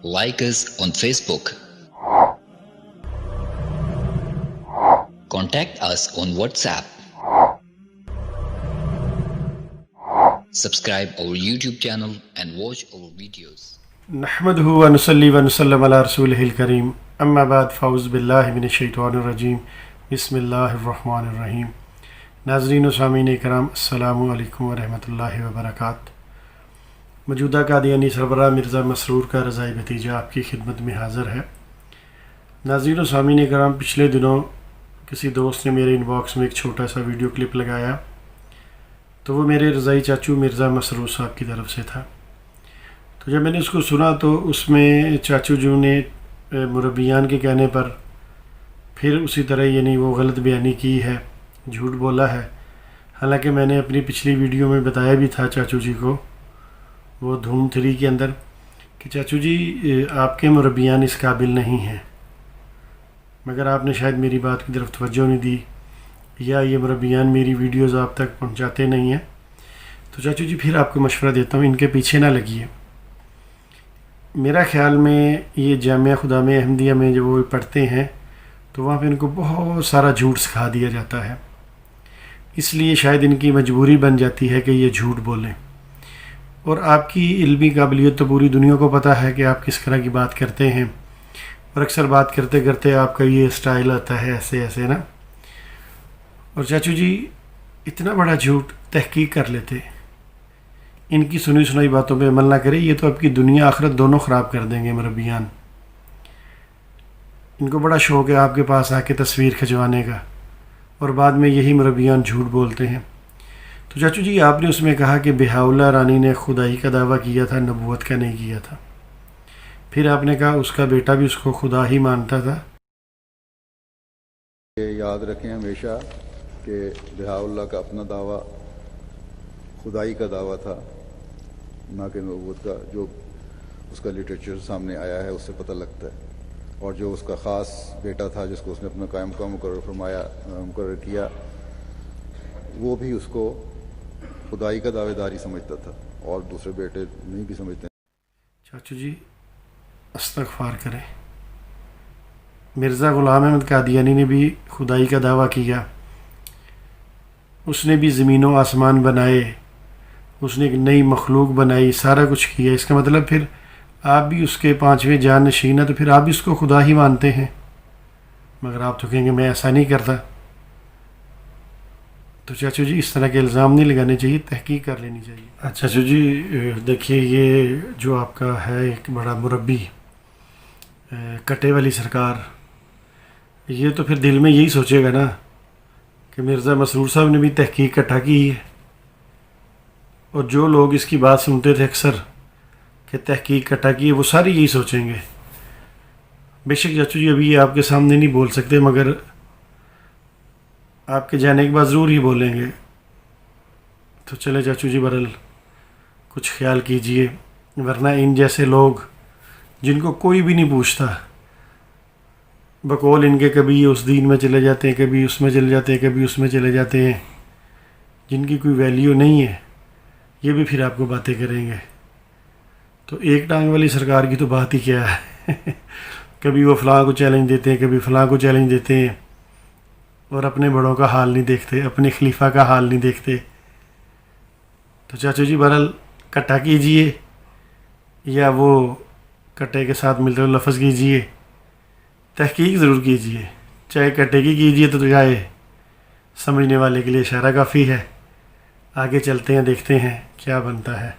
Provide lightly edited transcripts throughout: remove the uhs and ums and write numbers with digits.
Like us on Facebook. Contact us on WhatsApp. Subscribe our YouTube channel and watch our videos. نحمده ونصلي ونسلم على رسوله الكريم اما بعد فاعوذ باللہ من الشیطان الرجیم بسم اللہ الرحمن الرحیم. ناظرین و سامعین کرام، السلام علیکم ورحمۃ اللہ وبرکاتہ. موجودہ قادیانی سربراہ مرزا مسرور کا رضائی بھتیجا آپ کی خدمت میں حاضر ہے. ناظرین و سامعین کرام، پچھلے دنوں کسی دوست نے میرے ان باکس میں ایک چھوٹا سا ویڈیو کلپ لگایا، تو وہ میرے رضائی چاچو مرزا مسرور صاحب کی طرف سے تھا. تو جب میں نے اس کو سنا تو اس میں چاچو جو نے مربیان کے کہنے پر پھر اسی طرح یعنی وہ غلط بیانی کی ہے، جھوٹ بولا ہے. حالانکہ میں نے اپنی پچھلی ویڈیو میں بتایا بھی تھا چاچو جی کو، وہ دھوم 3 کے اندر، کہ چاچو جی آپ کے مربیان اس قابل نہیں ہیں. مگر آپ نے شاید میری بات کی طرف توجہ نہیں دی، یا یہ مربیان میری ویڈیوز آپ تک پہنچاتے نہیں ہیں. تو چاچو جی پھر آپ کو مشورہ دیتا ہوں، ان کے پیچھے نہ لگیے. میرا خیال میں یہ جامعہ خدا میں احمدیہ میں جو وہ پڑھتے ہیں تو وہاں پہ ان کو بہت سارا جھوٹ سکھا دیا جاتا ہے، اس لیے شاید ان کی مجبوری بن جاتی ہے کہ یہ جھوٹ بولیں. اور آپ کی علمی قابلیت تو پوری دنیا کو پتہ ہے کہ آپ کس طرح کی بات کرتے ہیں، اور اکثر بات کرتے کرتے آپ کا یہ سٹائل آتا ہے ایسے ایسے نا. اور چاچو جی اتنا بڑا جھوٹ تحقیق کر لیتے، ان کی سنی سنائی باتوں پہ عمل نہ کرے، یہ تو آپ کی دنیا آخرت دونوں خراب کر دیں گے مربیان. ان کو بڑا شوق ہے آپ کے پاس آ کے تصویر کھنچوانے کا، اور بعد میں یہی مربیان جھوٹ بولتے ہیں. تو چاچو جی آپ نے اس میں کہا کہ بہاء اللہ رانی نے خدائی کا دعویٰ کیا تھا، نبوت کا نہیں کیا تھا. پھر آپ نے کہا اس کا بیٹا بھی اس کو خدا ہی مانتا تھا. یہ یاد رکھیں ہمیشہ کہ بہاء اللہ کا اپنا دعویٰ خدائی کا دعویٰ تھا، نہ کہ نبوت کا. جو اس کا لٹریچر سامنے آیا ہے اس سے پتہ لگتا ہے. اور جو اس کا خاص بیٹا تھا جس کو اس نے اپنا قائم کا مقرر کیا، وہ بھی اس کو خدائی کا دعوے داری سمجھتا تھا، اور دوسرے بیٹے نہیں بھی سمجھتے. چاچو جی استغفار کریں. مرزا غلام احمد قادیانی نے بھی خدائی کا دعویٰ کیا، اس نے بھی زمین و آسمان بنائے، اس نے ایک نئی مخلوق بنائی، سارا کچھ کیا. اس کا مطلب پھر آپ بھی اس کے 5ویں جان نشین ہیں، تو پھر آپ بھی اس کو خدا ہی مانتے ہیں. مگر آپ تو کہیں گے میں ایسا نہیں کرتا. تو چاچو جی اس طرح کے الزام نہیں لگانے چاہیے، تحقیق کر لینی چاہیے. اچھا چاچو جی دیکھیے، یہ جو آپ کا ہے ایک بڑا مربی کٹے والی سرکار، یہ تو پھر دل میں یہی سوچے گا نا کہ مرزا مسرور صاحب نے بھی تحقیق اکٹھا کی ہے. اور جو لوگ اس کی بات سنتے تھے اکثر کہ تحقیق اکٹھا کی ہے، وہ سارے یہی سوچیں گے. بے شک چاچو جی ابھی یہ آپ کے سامنے نہیں بول سکتے، مگر آپ کے جانے کے بعد ضرور ہی بولیں گے. تو چلے چاچو جی برل کچھ خیال کیجئے، ورنہ ان جیسے لوگ جن کو کوئی بھی نہیں پوچھتا، بقول ان کے کبھی اس دین میں چلے جاتے ہیں، کبھی اس میں چلے جاتے ہیں، کبھی اس میں چلے جاتے ہیں، جن کی کوئی ویلیو نہیں ہے، یہ بھی پھر آپ کو باتیں کریں گے. تو ایک ٹانگ والی سرکار کی تو بات ہی کیا ہے. کبھی وہ فلاں کو چیلنج دیتے ہیں، کبھی فلاں کو چیلنج دیتے ہیں، اور اپنے بڑوں کا حال نہیں دیکھتے، اپنے خلیفہ کا حال نہیں دیکھتے. تو چاچو جی بہرحال کٹا کیجئے، یا وہ کٹے کے ساتھ ملتے ہوئے لفظ کیجئے، تحقیق ضرور کیجئے. چاہے کٹے کی کیجئے تو چاہے سمجھنے والے کے لیے اشارہ کافی ہے. آگے چلتے ہیں، دیکھتے ہیں کیا بنتا ہے.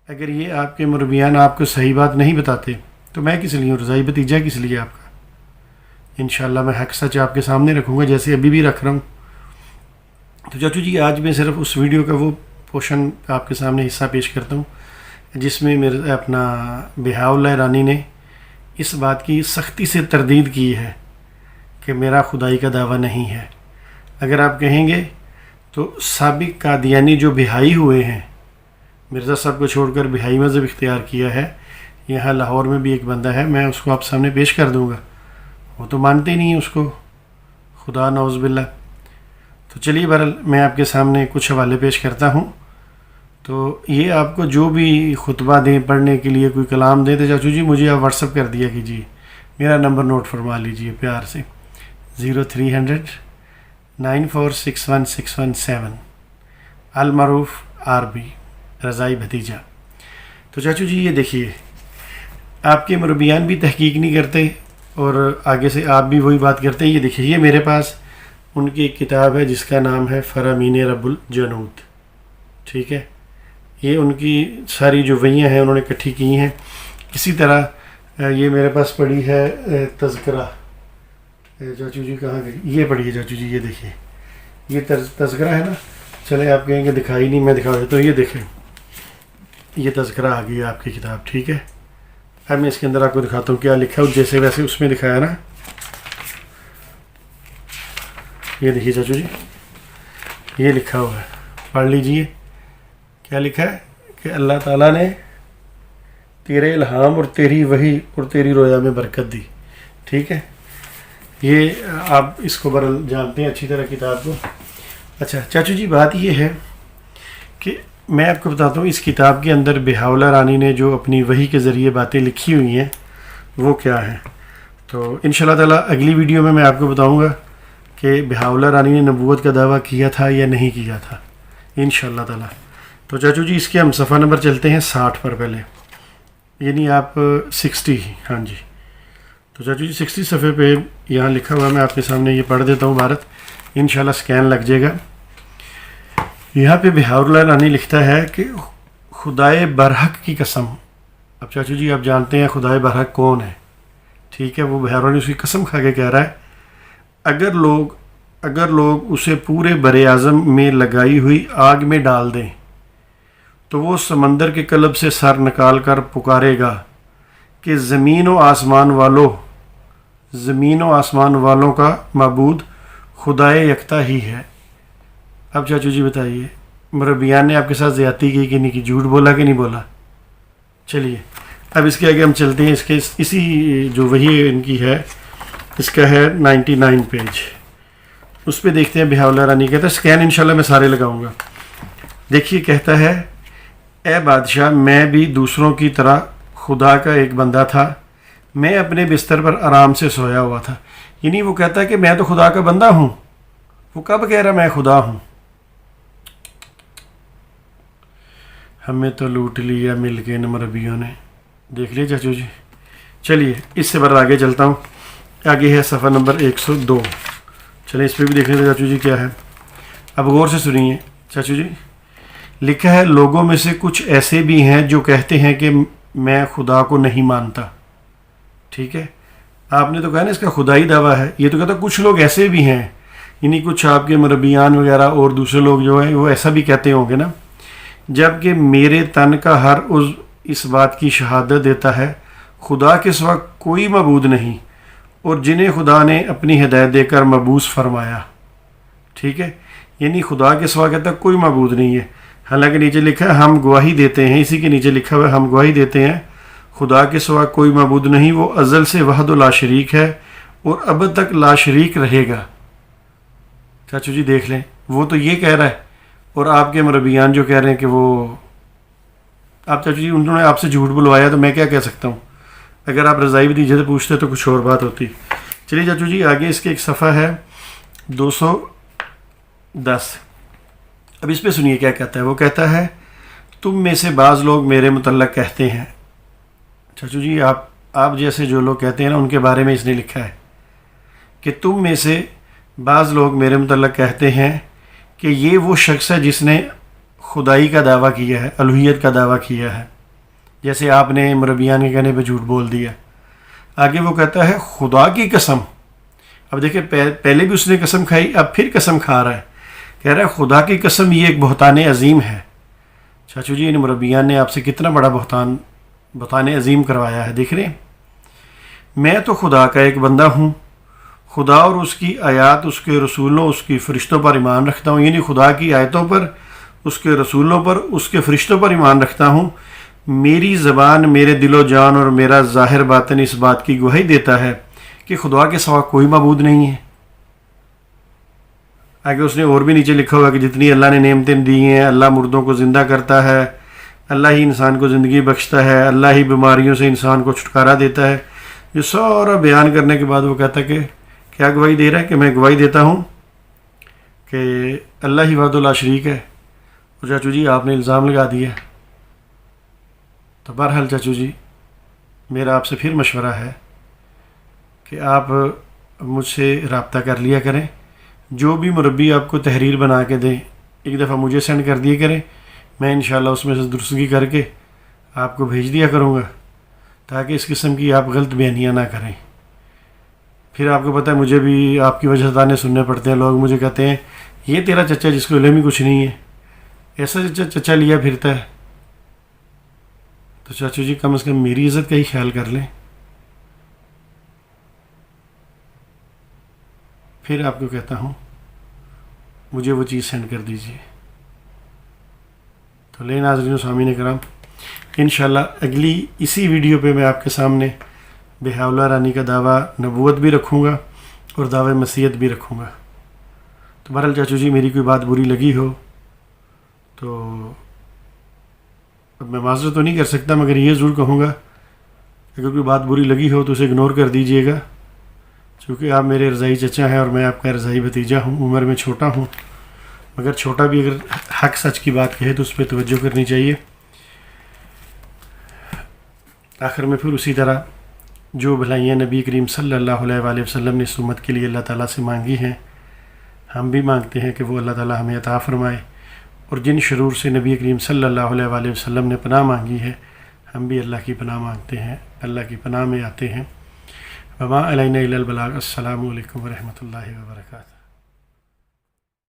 اگر یہ آپ کے مربیان آپ کو صحیح بات نہیں بتاتے تو میں کس لیے ہوں، رضائی بھتیجا کس لیے آپ کا. انشاءاللہ میں حق سچ آپ کے سامنے رکھوں گا، جیسے ابھی بھی رکھ رہا ہوں. تو چاچو جی آج میں صرف اس ویڈیو کا وہ پورشن آپ کے سامنے حصہ پیش کرتا ہوں جس میں میرے اپنا بہاء اللہ رانی نے اس بات کی سختی سے تردید کی ہے کہ میرا خدائی کا دعویٰ نہیں ہے. اگر آپ کہیں گے تو سابق قادیانی جو بہائی ہوئے ہیں، مرزا صاحب کو چھوڑ کر بہائی مذہب اختیار کیا ہے، یہاں لاہور میں بھی ایک بندہ ہے، میں اس کو آپ سامنے پیش کر دوں گا. وہ تو مانتے ہی نہیں اس کو، خدا نعوذ باللہ. تو چلیے بہرحال میں آپ کے سامنے کچھ حوالے پیش کرتا ہوں. تو یہ آپ کو جو بھی خطبہ دیں پڑھنے کے لیے کوئی کلام دیں تو چاچو جی مجھے آپ واٹس اپ کر دیا کیجیے. میرا نمبر نوٹ فرما لیجیے پیار سے 0300 9461 المعروف عربی رضائی بھتیجا. تو چاچو جی یہ دیکھیے آپ کے مربیان بھی تحقیق نہیں کرتے اور آگے سے آپ بھی وہی بات کرتے ہیں. یہ دیکھیے یہ میرے پاس ان کی ایک کتاب ہے جس کا نام ہے فرامین رب الجنود. ٹھیک ہے, یہ ان کی ساری جو وحیاں ہیں انہوں نے اکٹھی کی ہیں. اسی طرح یہ میرے پاس پڑی ہے تذکرہ. چاچو جی کہاں گئی؟ یہ پڑھی ہے چاچو جی. یہ دیکھیے یہ تذکرہ ہے نا. چلے آپ کہیں گے دکھائی نہیں, میں دکھا دیتا ہوں. یہ دیکھیں یہ تذکرہ آ گئی ہے آپ کی کتاب. ٹھیک ہے, اب میں اس کے اندر آپ کو دکھاتا ہوں کیا لکھا ہے. جیسے ویسے اس میں دکھایا نا. یہ دیکھیے چاچو جی یہ لکھا ہوا ہے, پڑھ لیجئے. کیا لکھا ہے کہ اللہ تعالیٰ نے تیرے الہام اور تیری وحی اور تیری رویا میں برکت دی. ٹھیک ہے, یہ آپ اس کو جانتے ہیں اچھی طرح کتاب کو. اچھا چاچو جی بات یہ ہے کہ میں آپ کو بتاتا ہوں اس کتاب کے اندر بہاولہ رانی نے جو اپنی وحی کے ذریعے باتیں لکھی ہوئی ہیں وہ کیا ہیں. تو انشاءاللہ تعالیٰ اگلی ویڈیو میں آپ کو بتاؤں گا کہ بہاولہ رانی نے نبوت کا دعویٰ کیا تھا یا نہیں کیا تھا انشاءاللہ تعالیٰ. تو چاچو جی اس کے ہم صفحہ نمبر چلتے ہیں 60 پر پہلے, یعنی آپ 60. ہاں جی, تو چاچو جی 60 صفحے پہ یہاں لکھا ہوا, میں آپ کے سامنے یہ پڑھ دیتا ہوں بھارت, انشاءاللہ سکین لگ جائے گا. یہاں پہ بہاولہ رانی لکھتا ہے کہ خدائے برحق کی قسم. اب چاچو جی آپ جانتے ہیں خدائے برحق کون ہے. ٹھیک ہے, وہ بہاولہ رانی اس کی قسم کھا کے کہہ رہا ہے اگر لوگ اسے پورے بر اعظم میں لگائی ہوئی آگ میں ڈال دیں تو وہ سمندر کے قلب سے سر نکال کر پکارے گا کہ زمین و آسمان والوں کا معبود خدائے یکتا ہی ہے. اب چاچو جی بتائیے مربیان نے آپ کے ساتھ زیادتی کی کہ نہیں کی, جھوٹ بولا کہ نہیں بولا؟ چلیے اب اس کے آگے ہم چلتے ہیں. اس کے اسی جو وہی ان کی ہے اس کا ہے 99 پیج, اس پہ دیکھتے ہیں بہاولہ رانی کہتا ہے. سکین انشاءاللہ میں سارے لگاؤں گا. دیکھیے کہتا ہے اے بادشاہ میں بھی دوسروں کی طرح خدا کا ایک بندہ تھا. میں اپنے بستر پر آرام سے سویا ہوا تھا. یعنی وہ کہتا ہے کہ میں تو خدا کا بندہ ہوں. وہ کب کہہ رہا میں خدا ہوں؟ ہمیں تو لوٹ لیا مل کے مربیوں نے. دیکھ لیے چاچو جی. چلیے اس سے بر آگے چلتا ہوں. آگے ہے صفحہ نمبر 102. چلیں اس پہ بھی دیکھ لیتے چاچو جی کیا ہے. اب غور سے سنیے چاچو جی. لکھا ہے لوگوں میں سے کچھ ایسے بھی ہیں جو کہتے ہیں کہ میں خدا کو نہیں مانتا. ٹھیک ہے, آپ نے تو کہا نا اس کا خدائی دعویٰ ہے. یہ تو کہتا کچھ لوگ ایسے بھی ہیں, یعنی کچھ آپ کے مربیان وغیرہ اور دوسرے لوگ جو ہیں وہ ایسا بھی کہتے ہوں گے نا. جبکہ میرے تن کا ہر عضو اس بات کی شہادت دیتا ہے خدا کے سوا کوئی معبود نہیں, اور جنہیں خدا نے اپنی ہدایت دے کر مبعوث فرمایا. ٹھیک ہے, یعنی خدا کے سوا کہتا کوئی معبود نہیں ہے. حالانکہ نیچے لکھا ہے ہم گواہی دیتے ہیں, اسی کے نیچے لکھا ہوا ہے ہم گواہی دیتے ہیں خدا کے سوا کوئی معبود نہیں, وہ ازل سے وحد و لا شریک ہے اور اب تک لا شریک رہے گا. چاچو جی دیکھ لیں, وہ تو یہ کہہ رہا ہے اور آپ کے مربیان جو کہہ رہے ہیں کہ وہ آپ چاچو جی انہوں نے آپ سے جھوٹ بلوایا, تو میں کیا کہہ سکتا ہوں. اگر آپ رضائی بھتیجے سے پوچھتے تو کچھ اور بات ہوتی. چلیے چاچو جی آگے اس کے ایک صفحہ ہے 210. اب اس پہ سنیے کیا کہتا ہے. وہ کہتا ہے تم میں سے بعض لوگ میرے متعلق کہتے ہیں. چاچو جی آپ جیسے جو لوگ کہتے ہیں نا ان کے بارے میں اس نے لکھا ہے کہ تم میں سے بعض لوگ میرے متعلق کہتے ہیں کہ یہ وہ شخص ہے جس نے خدائی کا دعویٰ کیا ہے, الوہیت کا دعویٰ کیا ہے, جیسے آپ نے مربیان کے کہنے پہ جھوٹ بول دیا. آگے وہ کہتا ہے خدا کی قسم. اب دیکھیں پہلے بھی اس نے قسم کھائی, اب پھر قسم کھا رہا ہے. کہہ رہا ہے خدا کی قسم یہ ایک بہتان عظیم ہے. چاچو جی ان مربیان نے آپ سے کتنا بڑا بہتان عظیم کروایا ہے. دیکھ رہے ہیں, میں تو خدا کا ایک بندہ ہوں. خدا اور اس کی آیات, اس کے رسولوں, اس کی فرشتوں پر ایمان رکھتا ہوں. یعنی خدا کی آیتوں پر, اس کے رسولوں پر, اس کے فرشتوں پر ایمان رکھتا ہوں. میری زبان, میرے دل و جان اور میرا ظاہر باطن اس بات کی گواہی دیتا ہے کہ خدا کے سوا کوئی معبود نہیں ہے. آگے اس نے اور بھی نیچے لکھا ہوا کہ جتنی اللہ نے نعمتیں دی ہیں، اللہ مردوں کو زندہ کرتا ہے، اللہ ہی انسان کو زندگی بخشتا ہے، اللہ ہی بیماریوں سے انسان کو چھٹکارا دیتا ہے. یہ سارا بیان کرنے کے بعد وہ کہتا ہے کہ کیا گواہی دے رہا ہے؟ کہ میں گواہی دیتا ہوں کہ اللہ ہی وحدہ لا شریک ہے. اور چاچو جی آپ نے الزام لگا دیا. تو بہرحال چاچو جی میرا آپ سے پھر مشورہ ہے کہ آپ مجھ سے رابطہ کر لیا کریں. جو بھی مربی آپ کو تحریر بنا کے دیں ایک دفعہ مجھے سینڈ کر دیا کریں، میں انشاءاللہ اس میں سے درستگی کر کے آپ کو بھیج دیا کروں گا، تاکہ اس قسم کی آپ غلط بیانیاں نہ کریں. پھر آپ کو پتہ ہے مجھے بھی آپ کی وجہ سے تانے سننے پڑتے ہیں. لوگ مجھے کہتے ہیں یہ تیرا چچا جس کو علم ہی کچھ نہیں ہے، ایسا چچا لیا پھرتا ہے. تو چاچو جی کم از کم میری عزت کا ہی خیال کر لیں. پھر آپ کو کہتا ہوں مجھے وہ چیز سینڈ کر دیجیے. تو لے ناظرین و سامعین کرام، انشاءاللہ اگلی اسی ویڈیو پہ میں آپ کے سامنے بہاولہ رانی کا دعویٰ نبوت بھی رکھوں گا اور دعوی مسیحیت بھی رکھوں گا. تو بہرحال چاچو جی میری کوئی بات بری لگی ہو تو اب میں معذرت تو نہیں کر سکتا، مگر یہ ضرور کہوں گا اگر کوئی بات بری لگی ہو تو اسے اگنور کر دیجیے گا، چونکہ آپ میرے رضائی چچا ہیں اور میں آپ کا رضائی بھتیجا ہوں. عمر میں چھوٹا ہوں، مگر چھوٹا بھی اگر حق سچ کی بات کہے تو اس پہ توجہ کرنی چاہیے. آخر میں پھر اسی طرح جو بھلائیاں نبی کریم صلی اللہ علیہ وآلہ وسلم نے اس امت کے لیے اللہ تعالیٰ سے مانگی ہیں، ہم بھی مانگتے ہیں کہ وہ اللہ تعالیٰ ہمیں عطا فرمائے. اور جن شرور سے نبی کریم صلی اللہ علیہ وآلہ وسلم نے پناہ مانگی ہے، ہم بھی اللہ کی پناہ مانگتے ہیں، اللہ کی پناہ میں آتے ہیں. وما علینا الا البلاغ. السلام علیکم ورحمۃ اللہ وبرکاتہ.